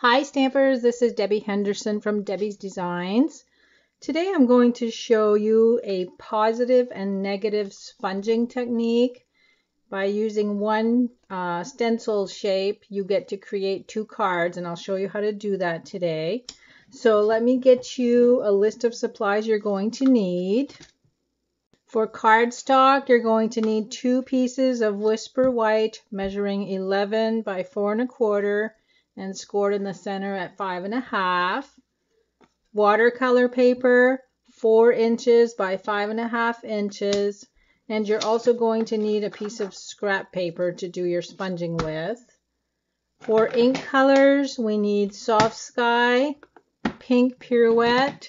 Hi Stampers, this is Debbie Henderson from Debbie's Designs. Today I'm going to show you a positive and negative sponging technique. By using one stencil shape, you get to create two cards, and I'll show you how to do that today. So let me get you a list of supplies you're going to need. For cardstock, you're going to need 2 pieces of Whisper White measuring 11 by 4 1/4 and scored in the center at 5 1/2. Watercolor paper, 4 inches by 5 1/2 inches. And you're also going to need a piece of scrap paper to do your sponging with. For ink colors, we need Soft Sky, Pink Pirouette,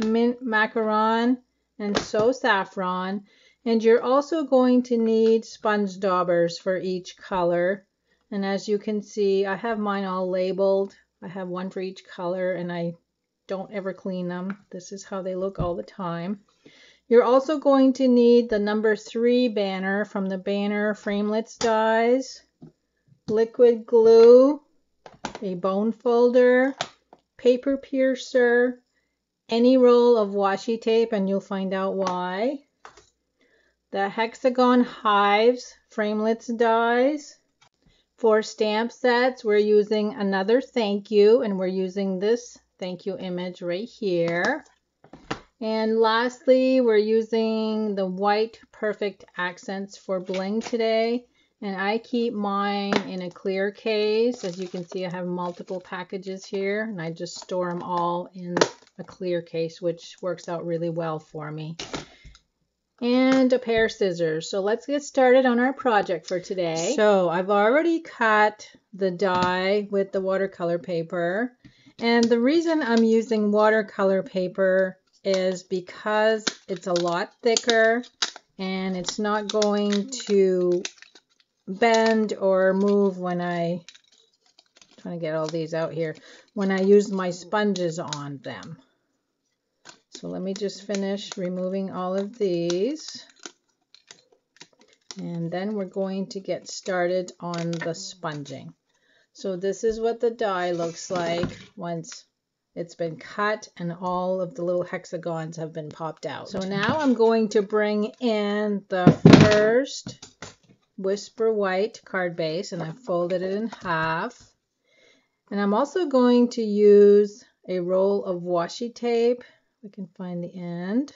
Mint Macaron, and So Saffron. And you're also going to need sponge daubers for each color. And as you can see, I have mine all labeled. I have one for each color, and I don't ever clean them. This is how they look all the time. You're also going to need the number 3 banner from the Banner Framelits dies, liquid glue, a bone folder, paper piercer, any roll of washi tape, and you'll find out why, the Hexagon Hives Framelits dies. For stamp sets, we're using another thank you, and we're using this thank you image right here. And lastly, we're using the white perfect accents for bling today. And I keep mine in a clear case. As you can see, I have multiple packages here, and I just store them all in a clear case, which works out really well for me. And a pair of scissors. So let's get started on our project for today. So I've already cut the die with the watercolor paper. And the reason I'm using watercolor paper is because it's a lot thicker and it's not going to bend or move when I'm trying to get all these out here, when I use my sponges on them. So let me just finish removing all of these, and then we're going to get started on the sponging. So this is what the die looks like once it's been cut and all of the little hexagons have been popped out. So now I'm going to bring in the first Whisper White card base, and I've folded it in half. And I'm also going to use a roll of washi tape. We can find the end.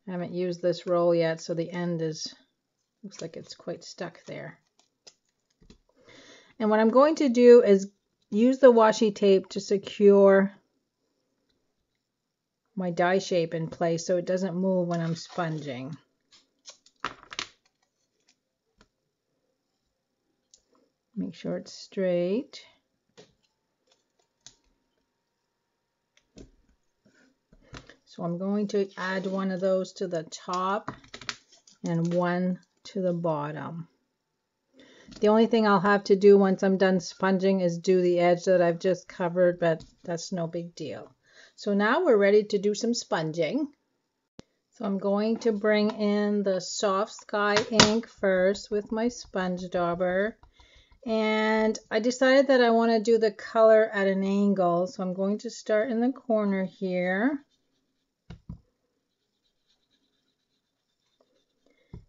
I haven't used this roll yet, so the end looks like it's quite stuck there. And what I'm going to do is use the washi tape to secure my die shape in place so it doesn't move when I'm sponging. Make sure it's straight. So I'm going to add one of those to the top and one to the bottom. The only thing I'll have to do once I'm done sponging is do the edge that I've just covered, but that's no big deal. So now we're ready to do some sponging. So I'm going to bring in the Soft Sky ink first with my sponge dauber. And I decided that I want to do the color at an angle. So I'm going to start in the corner here.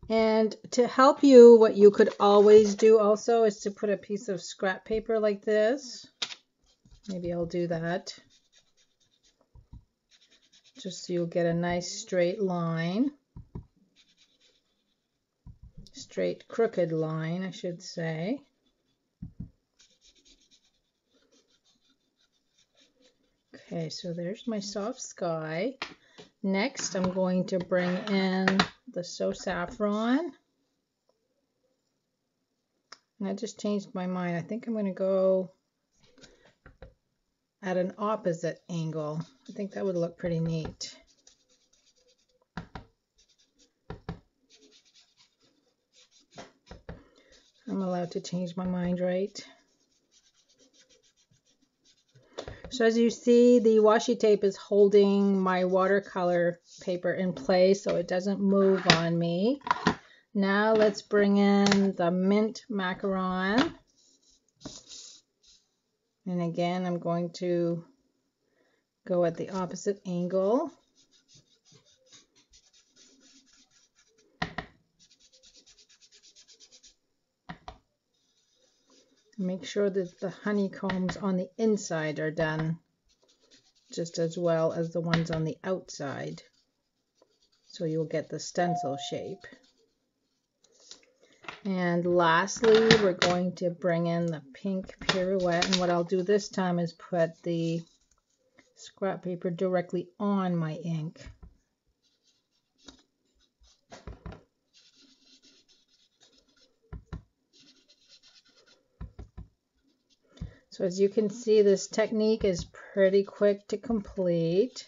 And to help you, what you could always do also is to put a piece of scrap paper like this. Maybe I'll do that. Just so you'll get a nice straight line. Straight crooked line, I should say. Okay, so there's my Soft Sky. Next, I'm going to bring in the So Saffron. And I just changed my mind. I think I'm going to go at an opposite angle. I think that would look pretty neat. I'm allowed to change my mind, right? So as you see, the washi tape is holding my watercolor paper in place so it doesn't move on me. Now let's bring in the mint macaron. And again, I'm going to go at the opposite angle. Make sure that the honeycombs on the inside are done just as well as the ones on the outside, so you'll get the stencil shape. And lastly, we're going to bring in the pink pirouette, and what I'll do this time is put the scrap paper directly on my ink. So as you can see, this technique is pretty quick to complete.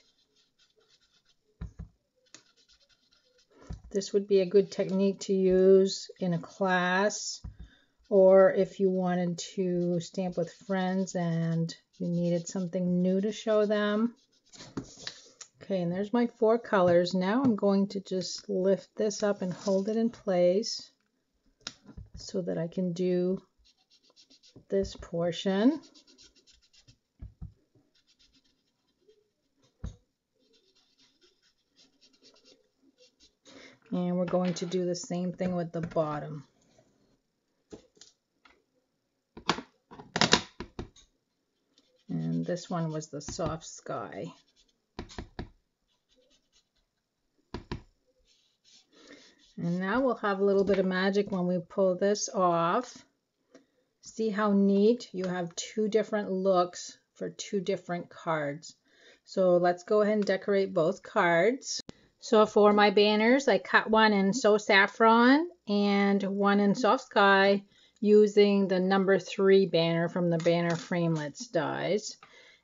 This would be a good technique to use in a class, or if you wanted to stamp with friends and you needed something new to show them. Okay, and there's my 4 colors. Now I'm going to just lift this up and hold it in place so that I can do this portion. And we're going to do the same thing with the bottom. And this one was the soft sky. And now we'll have a little bit of magic when we pull this off. See how neat? You have 2 different looks for 2 different cards. So let's go ahead and decorate both cards. So for my banners, I cut one in So Saffron and one in Soft Sky using the number 3 banner from the Banner Framelits dies.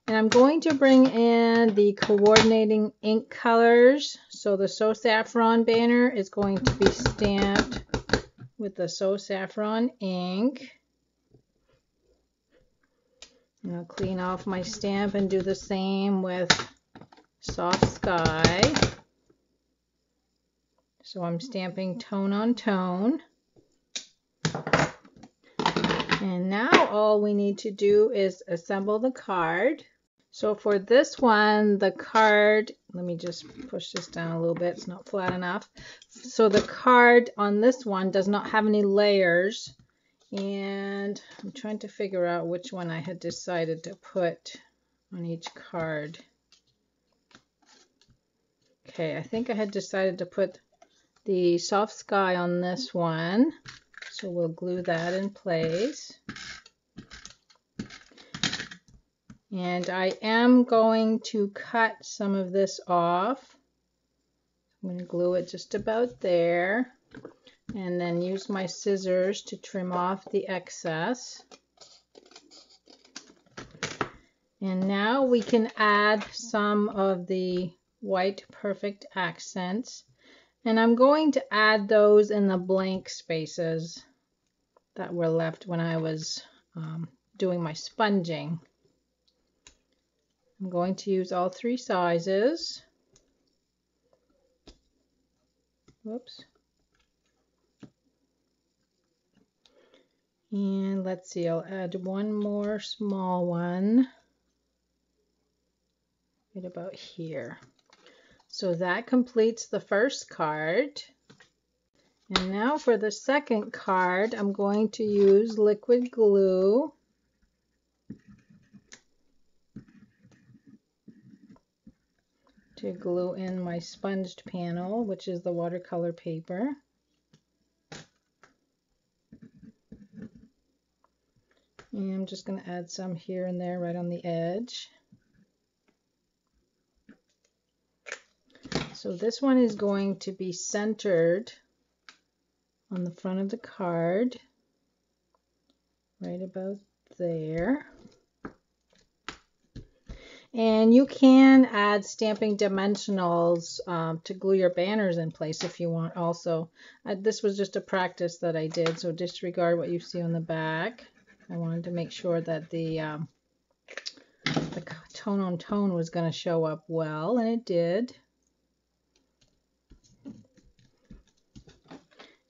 And I'm going to bring in the coordinating ink colors. So the So Saffron banner is going to be stamped with the So Saffron ink. And I'll clean off my stamp and do the same with Soft Sky. So I'm stamping tone on tone. And now all we need to do is assemble the card. So for this one, the card, let me just push this down a little bit, it's not flat enough. So the card on this one does not have any layers. And I'm trying to figure out which one I had decided to put on each card. Okay, I think I had decided to put the Soft Sky on this one. So we'll glue that in place. And I am going to cut some of this off. I'm going to glue it just about there. And then use my scissors to trim off the excess. And now we can add some of the white perfect accents. And I'm going to add those in the blank spaces that were left when I was doing my sponging. I'm going to use all 3 sizes. Whoops. And let's see, I'll add one more small one right about here. So that completes the first card. And now for the second card, I'm going to use liquid glue. To glue in my sponged panel, which is the watercolor paper. And I'm just going to add some here and there right on the edge. So this one is going to be centered on the front of the card, right about there. And you can add stamping dimensionals to glue your banners in place if you want also. This was just a practice that I did, so disregard what you see on the back. I wanted to make sure that the tone on tone was going to show up well, and it did.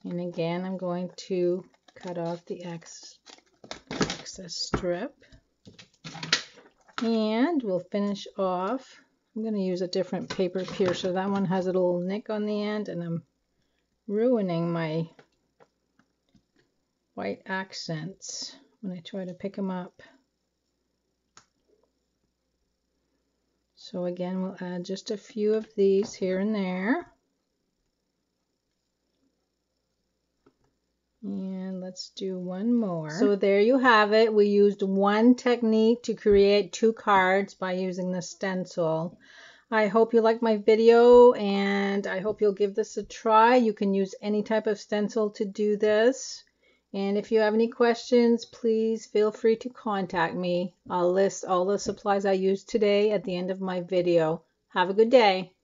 And again, I'm going to cut off the excess strip. And we'll finish off. I'm going to use a different paper piercer. That one has a little nick on the end, and I'm ruining my white accents when I try to pick them up. So again, we'll add just a few of these here and there. And let's do one more. So there you have it. We used one technique to create 2 cards by using the stencil. I hope you liked my video, and I hope you'll give this a try. You can use any type of stencil to do this. And if you have any questions, please feel free to contact me. I'll list all the supplies I used today at the end of my video. Have a good day.